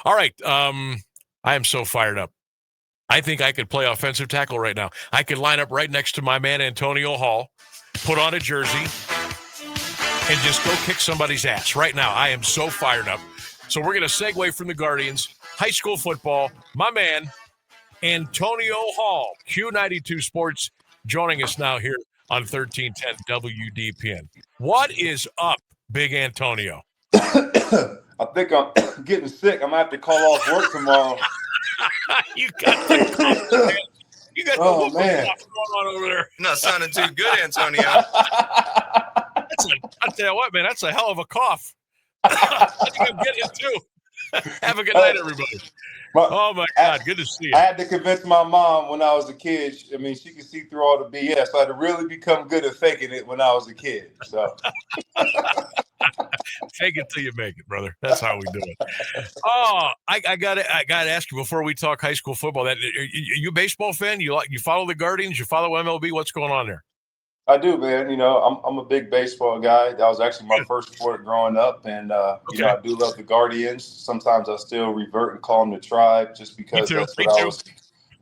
All right. I am so fired up. I think I could play offensive tackle right now. I could line up right next to my man Antonio Hall, put on a jersey, and just go kick somebody's ass right now. I am so fired up. So we're going to segue from the Guardians, high school football. My man, Antonio Hall, Q92 Sports, joining us now here on 1310 WDPN. What is up, Big Antonio? I think I'm getting sick. I'm going to have to call off work tomorrow. You got the you got oh, the man. going on over there. Not sounding too good, Antonio. I'll tell you what, man, that's a hell of a cough. I think I'm getting it too. Have a good night, everybody. Oh, my God. Good to see you. I had to convince my mom when I was a kid. I mean, she could see through all the BS. So I had to really become good at faking it when I was a kid. So fake it till you make it, brother. That's how we do it. Oh, I gotta ask you before we talk high school football. That you a baseball fan? You follow the Guardians? You follow MLB? What's going on there? I do, man. You know, I'm a big baseball guy. That was actually my first sport growing up, and you know, I do love the Guardians. Sometimes I still revert and call them the Tribe, just because that's what I was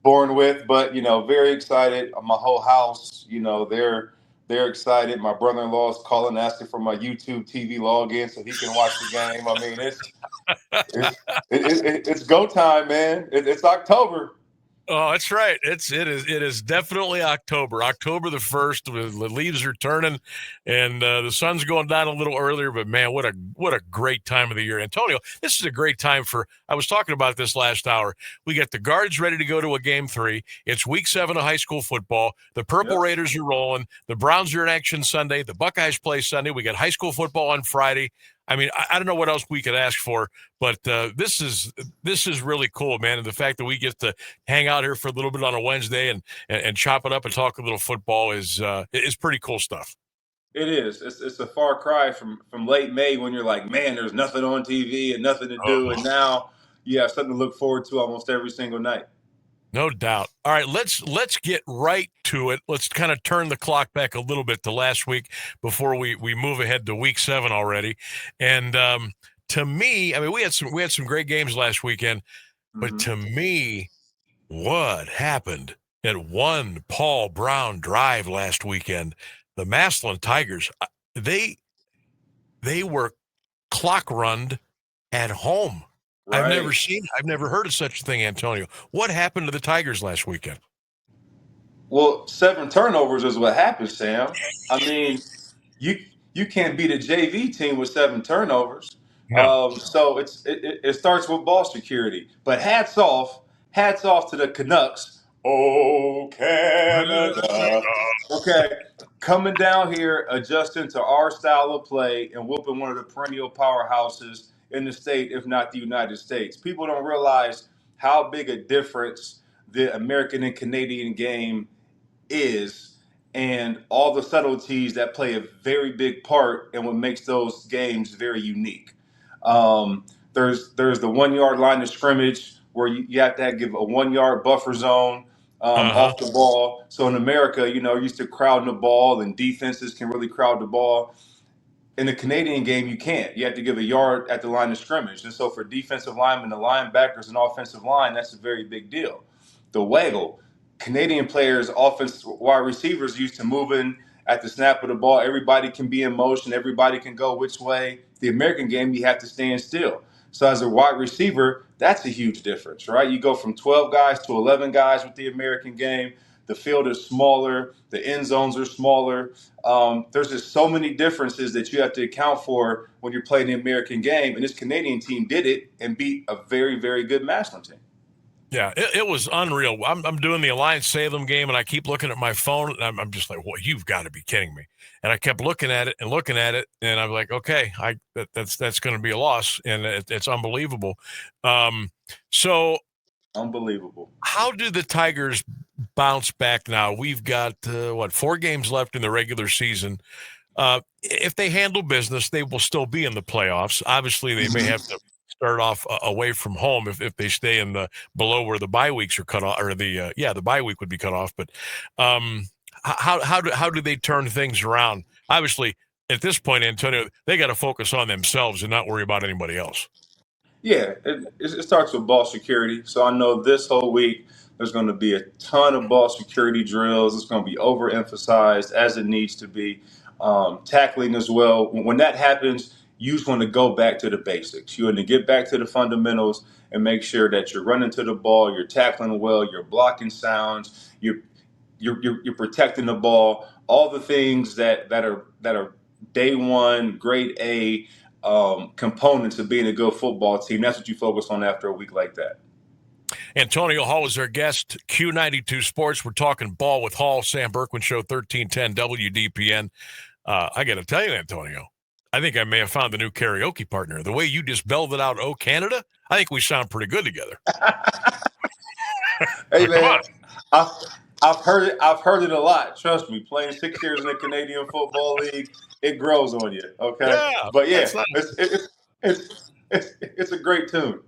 born with. But you know, very excited. My whole house, you know, they're excited. My brother-in-law is calling, asking for my YouTube TV login so he can watch the game. I mean, it's go time, man. It's October. Oh, that's right. It is definitely October. October the 1st. The leaves are turning, and the sun's going down a little earlier. But man, what a great time of the year, Antonio. This is a great time for. I was talking about this last hour. We got the Guards ready to go to a Game 3. It's Week 7 of high school football. The Purple Raiders are rolling. The Browns are in action Sunday. The Buckeyes play Sunday. We got high school football on Friday. I mean, I don't know what else we could ask for, but this is really cool, man. And the fact that we get to hang out here for a little bit on a Wednesday and chop it up and talk a little football is pretty cool stuff. It is. It's a far cry from late May when you're like, man, there's nothing on TV and nothing to do, and now you have something to look forward to almost every single night. No doubt. All right, let's get right to it. Let's kind of turn the clock back a little bit to last week before we move ahead to Week 7 already. And to me, I mean, we had some great games last weekend, but to me, what happened at one Paul Brown drive last weekend? The Massillon Tigers, they were clock runned at home. Right. I've never heard of such a thing, Antonio. What happened to the Tigers last weekend? Well, 7 turnovers is what happened, Sam. I mean, you can't beat a JV team with 7 turnovers. No. So it starts with ball security. But hats off to the Canucks. Oh, Canada. Okay, coming down here, adjusting to our style of play and whooping one of the perennial powerhouses in the state, if not the United States. People don't realize how big a difference the American and Canadian game is, and all the subtleties that play a very big part in what makes those games very unique. There's the 1 yard line of scrimmage where you have to give a 1 yard buffer zone off the ball. So in America, you know, used to crowding the ball, and defenses can really crowd the ball. In the Canadian game, you can't. You have to give a yard at the line of scrimmage. And so for defensive linemen, the linebackers, and offensive line, that's a very big deal. The waggle. Canadian players, wide receivers used to move in at the snap of the ball. Everybody can be in motion. Everybody can go which way. The American game, you have to stand still. So as a wide receiver, that's a huge difference, right? You go from 12 guys to 11 guys with the American game. The field is smaller. The end zones are smaller. There's just so many differences that you have to account for when you're playing the American game. And this Canadian team did it and beat a very, very good Massillon team. Yeah, it was unreal. I'm doing the Alliance Salem game, and I keep looking at my phone, and I'm just like, well, you've got to be kidding me. And I kept looking at it, and I'm like, okay, that's going to be a loss, and it's unbelievable. So unbelievable. How do the Tigers bounce back now? We've got, 4 games left in the regular season. If they handle business, they will still be in the playoffs. Obviously, they may have to start off away from home if they stay in the below where the bye weeks are cut off, or the bye week would be cut off. But how do they turn things around? Obviously, at this point, Antonio, they got to focus on themselves and not worry about anybody else. Yeah, it starts with ball security. So I know this whole week there's going to be a ton of ball security drills. It's going to be overemphasized as it needs to be. Tackling as well. When that happens, you just want to go back to the basics. You want to get back to the fundamentals and make sure that you're running to the ball, you're tackling well, you're blocking sounds, you're protecting the ball. All the things that are day one, grade A components of being a good football team. That's what you focus on after a week like that. Antonio Hall is our guest. Q92 Sports. We're talking ball with Hall. Sam Bourquin Show, 1310 WDPN. I got to tell you, Antonio, I think I may have found the new karaoke partner. The way you just belted out "Oh Canada," I think we sound pretty good together. Hey Come man, on. I've heard it. I've heard it a lot. Trust me. Playing 6 years in the Canadian Football League, it grows on you. Okay, Yeah, but yeah, that's not. it's a great tune.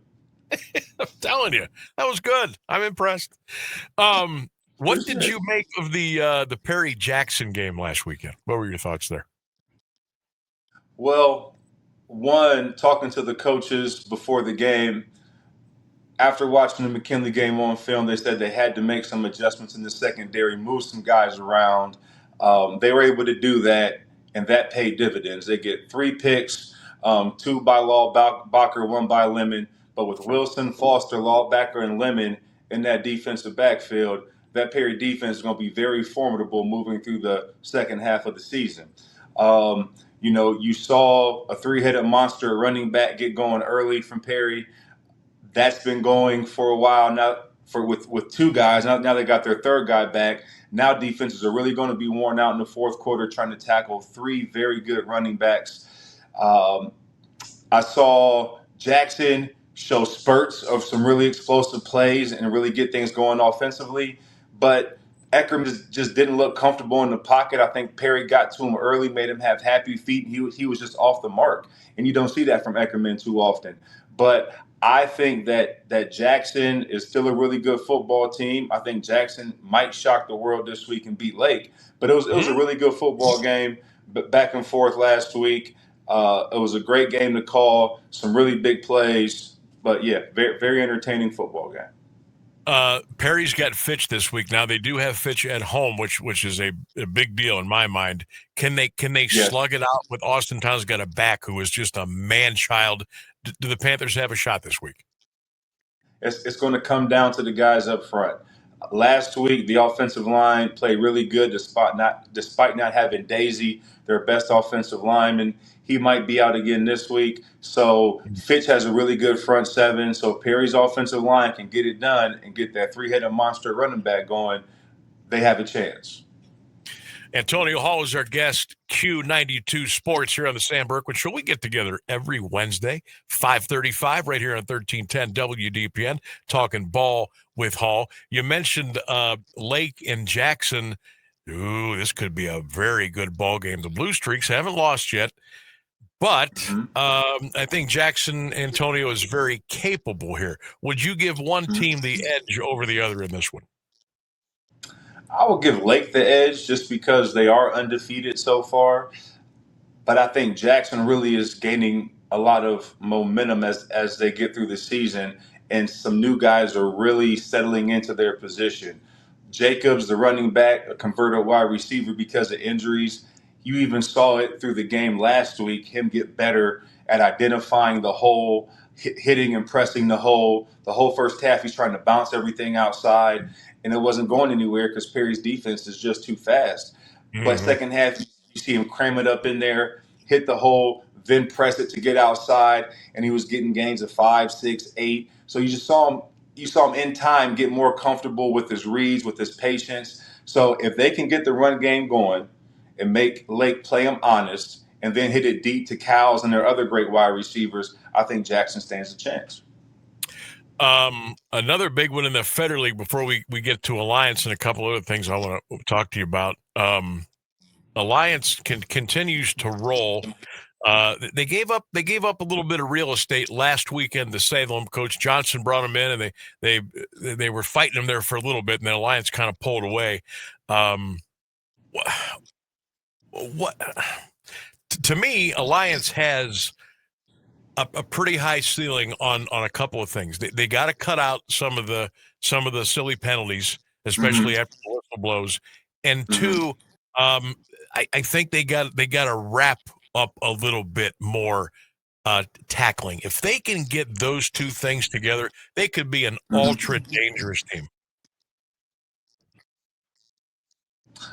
I'm telling you, that was good. I'm impressed. What did Appreciate you it. make of the Perry Jackson game last weekend? What were your thoughts there? Well, one, talking to the coaches before the game, after watching the McKinley game on film, they said they had to make some adjustments in the secondary, move some guys around. They were able to do that, and that paid dividends. They get 3 picks, two by Law Bacher, one by Lemon. But with Wilson, Foster, Law Bacher, and Lemon in that defensive backfield, that Perry defense is going to be very formidable moving through the second half of the season. You saw a three-headed monster running back get going early from Perry. That's been going for a while now with two guys. Now they got their third guy back. Now defenses are really going to be worn out in the fourth quarter trying to tackle three very good running backs. Um, I saw Jackson show spurts of some really explosive plays and really get things going offensively. But Eckram just didn't look comfortable in the pocket. I think Perry got to him early, made him have happy feet. He was just off the mark. And you don't see that from Eckerman too often. But I think that Jackson is still a really good football team. I think Jackson might shock the world this week and beat Lake. But it was a really good football game, back and forth last week. It was a great game to call, some really big plays, but yeah, very, very entertaining football game. Perry's got Fitch this week. Now they do have Fitch at home, which is a big deal in my mind. Can they Yes, slug it out with Austin Towns got a back who is just a man child? Do the Panthers have a shot this week? it's going to come down to the guys up front. Last week, the offensive line played really good despite not having Daisy, their best offensive lineman. He might be out again this week. So Fitch has a really good front seven. So if Perry's offensive line can get it done and get that three-headed monster running back going, they have a chance. Antonio Hall is our guest. Q92 Sports here on the Sam Bourquin Show. We get together every Wednesday, 5:35, right here on 1310 WDPN, talking ball with Hall. You mentioned Lake and Jackson. Ooh, this could be a very good ball game. The Blue Streaks haven't lost yet, but Mm-hmm. I think Jackson, Antonio, is very capable here. Would you give one team the edge over the other in this one? I will give Lake the edge just because they are undefeated so far. But I think Jackson really is gaining a lot of momentum as they get through the season, and some new guys are really settling into their position. Jacobs, the running back, a converted wide receiver because of injuries. You even saw it through the game last week, him get better at identifying the hole, hitting and pressing the hole. The whole first half, he's trying to bounce everything outside, and it wasn't going anywhere because Perry's defense is just too fast. But Mm-hmm. second half, you see him cram it up in there, hit the hole, then press it to get outside, and he was getting gains of 5, 6, 8. So you saw him in time get more comfortable with his reads, with his patience. So if they can get the run game going and make Lake play him honest, and then hit it deep to Cowles and their other great wide receivers, I think Jackson stands a chance. Another big one in the Federal League before we get to Alliance and a couple other things I want to talk to you about. Alliance continues to roll. They gave up a little bit of real estate last weekend to Salem. Coach Johnson brought them in, and they were fighting them there for a little bit, and then Alliance kind of pulled away. What to me, Alliance has a pretty high ceiling on a couple of things. They got to cut out some of the silly penalties, especially Mm-hmm. after the whistle blows. And Mm-hmm. two, I think they got to wrap up a little bit more tackling. If they can get those two things together, they could be an ultra dangerous team.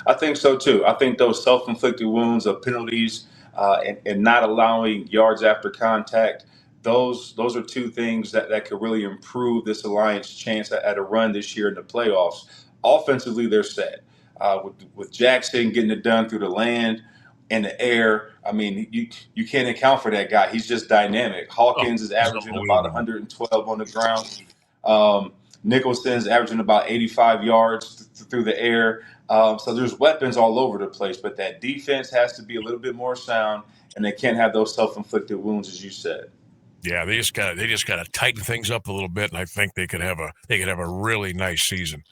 I think so too. I think those self-inflicted wounds of penalties and not allowing yards after contact, those are two things that could really improve this alliance chance at a run this year in the playoffs. Offensively, they're set. With Jackson getting it done through the land and the air, I mean, you can't account for that guy. He's just dynamic. Oh, Hawkins is he's averaging about unbelievable. 112 on the ground. Nicholson's averaging about 85 yards through the air. So there's weapons all over the place, but that defense has to be a little bit more sound, and they can't have those self-inflicted wounds, as you said. Yeah, they just got to tighten things up a little bit, and I think they could have a really nice season.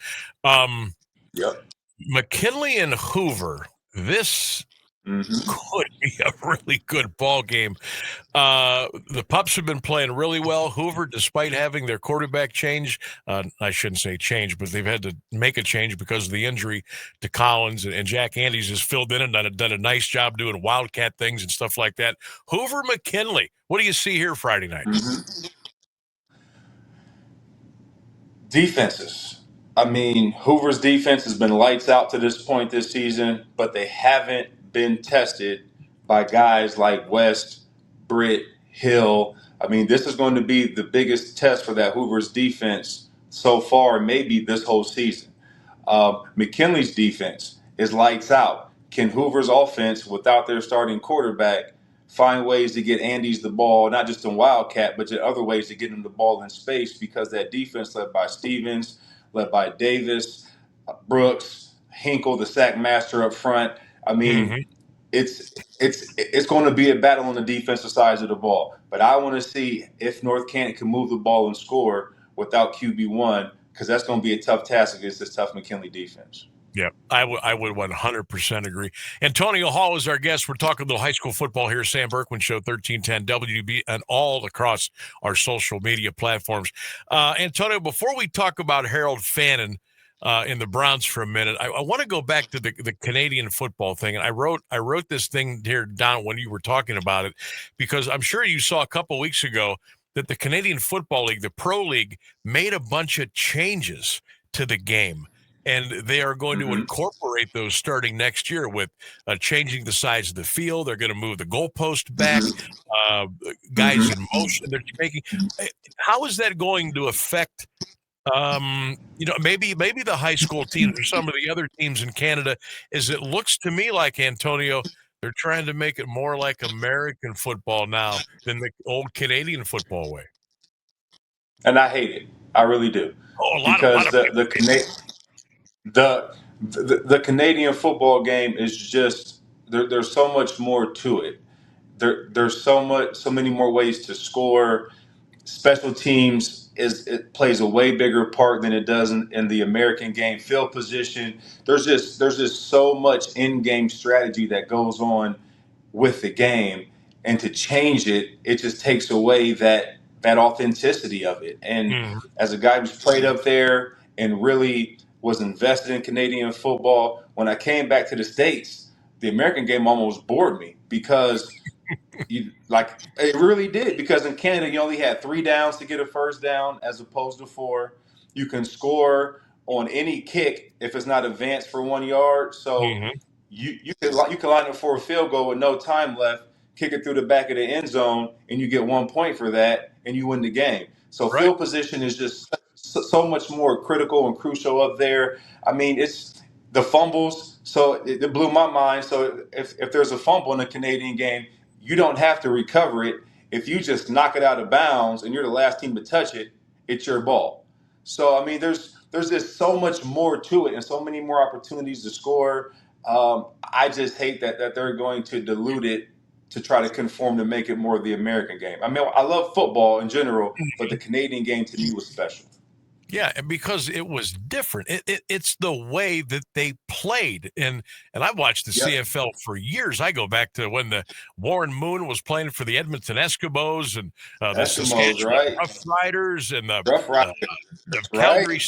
Yep. McKinley and Hoover. This could be a really good ball game. The Pups have been playing really well. Hoover, despite having their quarterback change, I shouldn't say change, but they've had to make a change because of the injury to Collins, and Jack Andes has filled in and done a nice job doing wildcat things and stuff like that. Hoover, McKinley, what do you see here Friday night? Defenses. I mean, Hoover's defense has been lights out to this point this season, but they haven't been tested by guys like West, Britt, Hill. I mean, this is going to be the biggest test for that Hoover's defense so far, maybe this whole season. McKinley's defense is lights out. Can Hoover's offense, without their starting quarterback, find ways to get Andes the ball, not just in Wildcat, but other ways to get him the ball in space? Because that defense led by Stevens, led by Davis, Brooks, Hinkle, the sack master up front. I mean, it's going to be a battle on the defensive sides of the ball. But I want to see if North Canton can move the ball and score without QB1, because that's going to be a tough task against this tough McKinley defense. Yeah, I would 100% agree. Antonio Hall is our guest. We're talking a little high school football here. Sam Bourquin Show, 1310 WB, and all across our social media platforms. Antonio, before we talk about Harold Fannin in the Browns for a minute, I want to go back to the Canadian football thing. And I wrote this thing here down when you were talking about it, because I'm sure you saw a couple weeks ago that the Canadian Football League, the Pro League, made a bunch of changes to the game. And they are going to incorporate those starting next year with changing the size of the field. They're going to move the goalpost back, guys in motion. They're making. How is that going to affect? Maybe the high school teams or some of the other teams in Canada. Is it looks to me like, Antonio, they're trying to make it more like American football now than the old Canadian football way. And I hate it. I really do. Oh, a lot because of the Canadian football game is just there's so much more to it. There's so many more ways to score. Special teams it plays a way bigger part than it does in the American game. Field position. There's just so much in-game strategy that goes on with the game, and to change it just takes away that authenticity of it. And as a guy who's played up there and really was invested in Canadian football, when I came back to the States, the American game almost bored me, because it really did. Because in Canada, you only had 3 downs to get a first down as opposed to 4. You can score on any kick if it's not advanced for 1 yard. So you can line up for a field goal with no time left, kick it through the back of the end zone, and you get 1 point for that, and you win the game. So field position is just so much more critical and crucial up there. I mean, it's the fumbles. So it blew my mind. So if there's a fumble in a Canadian game, you don't have to recover it. If you just knock it out of bounds and you're the last team to touch it, it's your ball. So, I mean, there's just so much more to it and so many more opportunities to score. I just hate that they're going to dilute it to try to conform to make it more of the American game. I mean, I love football in general, but the Canadian game to me was special. Yeah, and because it was different. It's the way that they played. And I've watched the Yep. CFL for years. I go back to when the Warren Moon was playing for the Edmonton Eskimos and the Eskimos, Saskatchewan right? Rough Riders and Rough uh, Riders, the right? Calgary.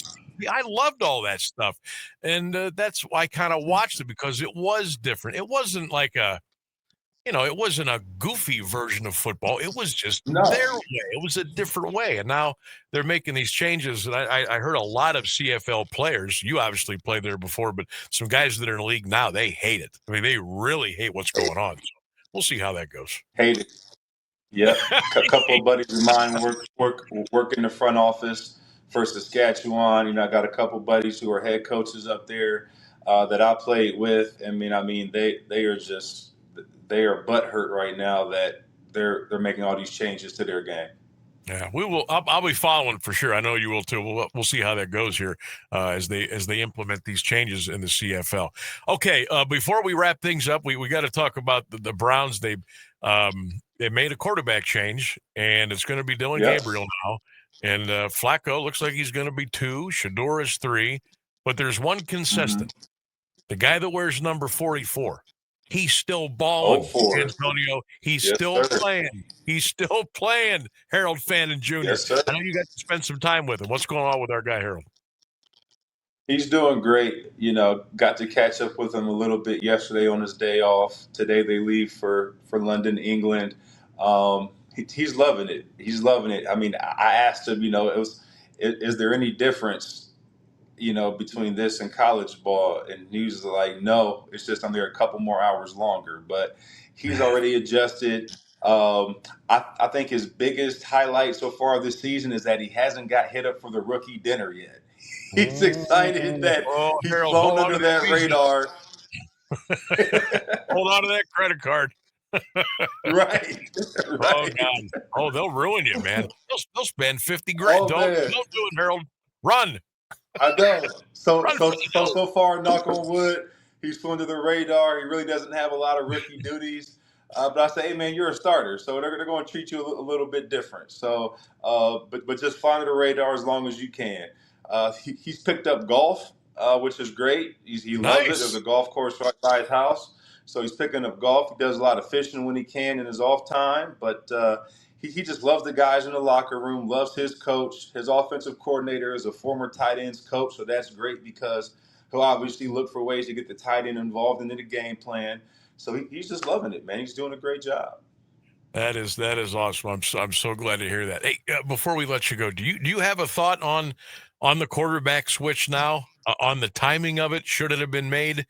I loved all that stuff. And that's why I kind of watched it, because it was different. It wasn't like it wasn't a goofy version of football. It was just No, their way. It was a different way. And now they're making these changes. And I heard a lot of CFL players, you obviously played there before, but some guys that are in the league now, they hate it. I mean, they really hate what's going on. So we'll see how that goes. hate it. Yep. A couple of buddies of mine work in the front office for Saskatchewan. I got a couple buddies who are head coaches up there that I played with. I mean, they are butthurt right now that they're making all these changes to their game. Yeah, we will. I'll be following for sure. I know you will too. We'll see how that goes here as they implement these changes in the CFL. Okay, before we wrap things up, we got to talk about the Browns. They made a quarterback change, and it's going to be Dylan Yep. Gabriel now. And Flacco looks like he's going to be 2. Shador is 3, but there's one consistent. The guy that wears number 44. He's still balling, Antonio. He's Yes, still sir. playing. He's still playing, Harold Fannin Jr. Yes, sir. I know you got to spend some time with him. What's going on with our guy, Harold? He's doing great. Got to catch up with him a little bit yesterday on his day off. Today they leave for London, England. He's loving it. He's loving it. I mean, I asked him, is there any difference, between this and college ball? And he was like, no, it's just I'm there a couple more hours longer. But he's already adjusted. I think his biggest highlight so far this season is that he hasn't got hit up for the rookie dinner yet. He's excited that he's Harold, flown under that radar. Hold on to that credit card. Right. Oh, God. Oh, they'll ruin you, man. They'll spend $50,000. Oh, don't man. do it, Harold. Run. I know. So Run so far, knock on wood, he's flown under the radar. He really doesn't have a lot of rookie duties. But I say, hey, man, you're a starter, so they're going to treat you a little bit different. So, but just fly under the radar as long as you can. He's picked up golf, which is great. He loves it. There's a golf course right by his house, so he's picking up golf. He does a lot of fishing when he can in his off time, but he just loves the guys in the locker room, loves his coach. His offensive coordinator is a former tight ends coach, so that's great because he'll obviously look for ways to get the tight end involved in the game plan. So he's just loving it, man. He's doing a great job. That is awesome. I'm so glad to hear that. Hey, before we let you go, do you have a thought on the quarterback switch now? On the timing of it? Should it have been made?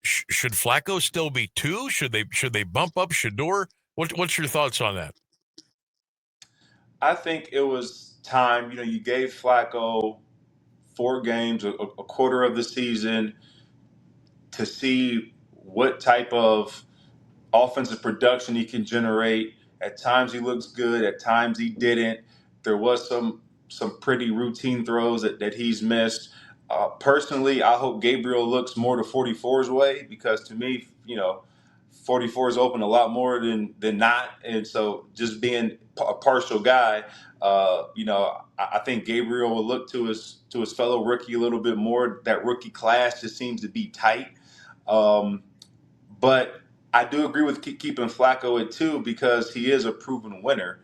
Should Flacco still be 2? Should they bump up Shador? What's your thoughts on that? I think it was time. You gave Flacco 4 games, a quarter of the season, to see what type of offensive production he can generate. At times he looks good. At times he didn't. There was some pretty routine throws that he's missed. Personally, I hope Gabriel looks more to 44's way because to me, 44 is open a lot more than not. And so just being a partial guy, I think Gabriel will look to his fellow rookie a little bit more. That rookie class just seems to be tight. But I do agree with keeping Flacco at 2 because he is a proven winner.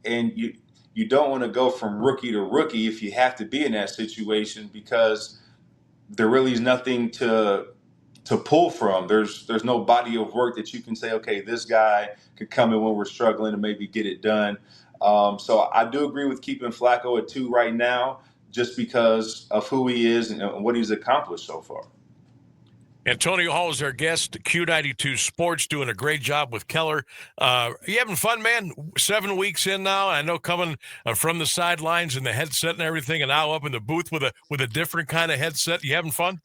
And you don't want to go from rookie to rookie if you have to be in that situation because there really is nothing to pull from. There's no body of work that you can say, okay, this guy could come in when we're struggling and maybe get it done. So I do agree with keeping Flacco at 2 right now just because of who he is and what he's accomplished so far. Antonio Hall is our guest. Q92 Sports doing a great job with Keller. You having fun, man? 7 weeks in now. I know coming from the sidelines and the headset and everything, and now up in the booth with a different kind of headset. You having fun?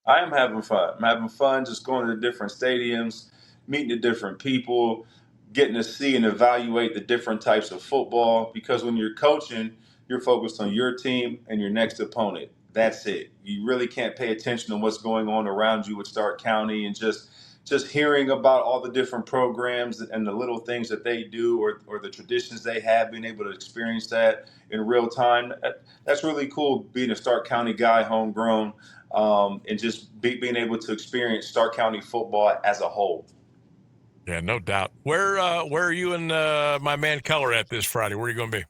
I am having fun. I'm having fun just going to the different stadiums, meeting the different people, getting to see and evaluate the different types of football. Because when you're coaching, you're focused on your team and your next opponent. That's it. You really can't pay attention to what's going on around you with Stark County and just just hearing about all the different programs and the little things that they do or the traditions they have, being able to experience that in real time, that's really cool. Being a Stark County guy, homegrown, and just being able to experience Stark County football as a whole. Yeah, no doubt. Where are you and my man Keller at this Friday? Where are you going to be?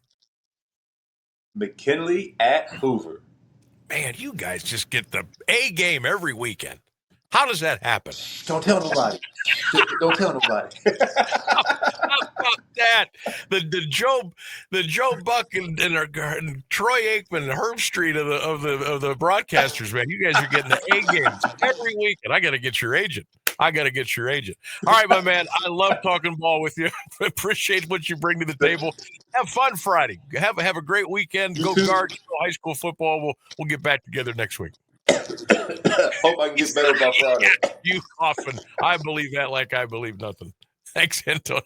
McKinley at Hoover. Man, you guys just get the A game every weekend. How does that happen? Don't tell nobody. Don't tell nobody. How about that? The Joe Buck and Troy Aikman and Herb Street of the broadcasters, man. You guys are getting the A games every weekend. I got to get your agent. All right, my man. I love talking ball with you. Appreciate what you bring to the table. Have fun Friday. Have a great weekend. Go Guards. Go high school football. We'll get back together next week. Hope I can get better by Friday. You often. I believe that like I believe nothing. Thanks, Antonio.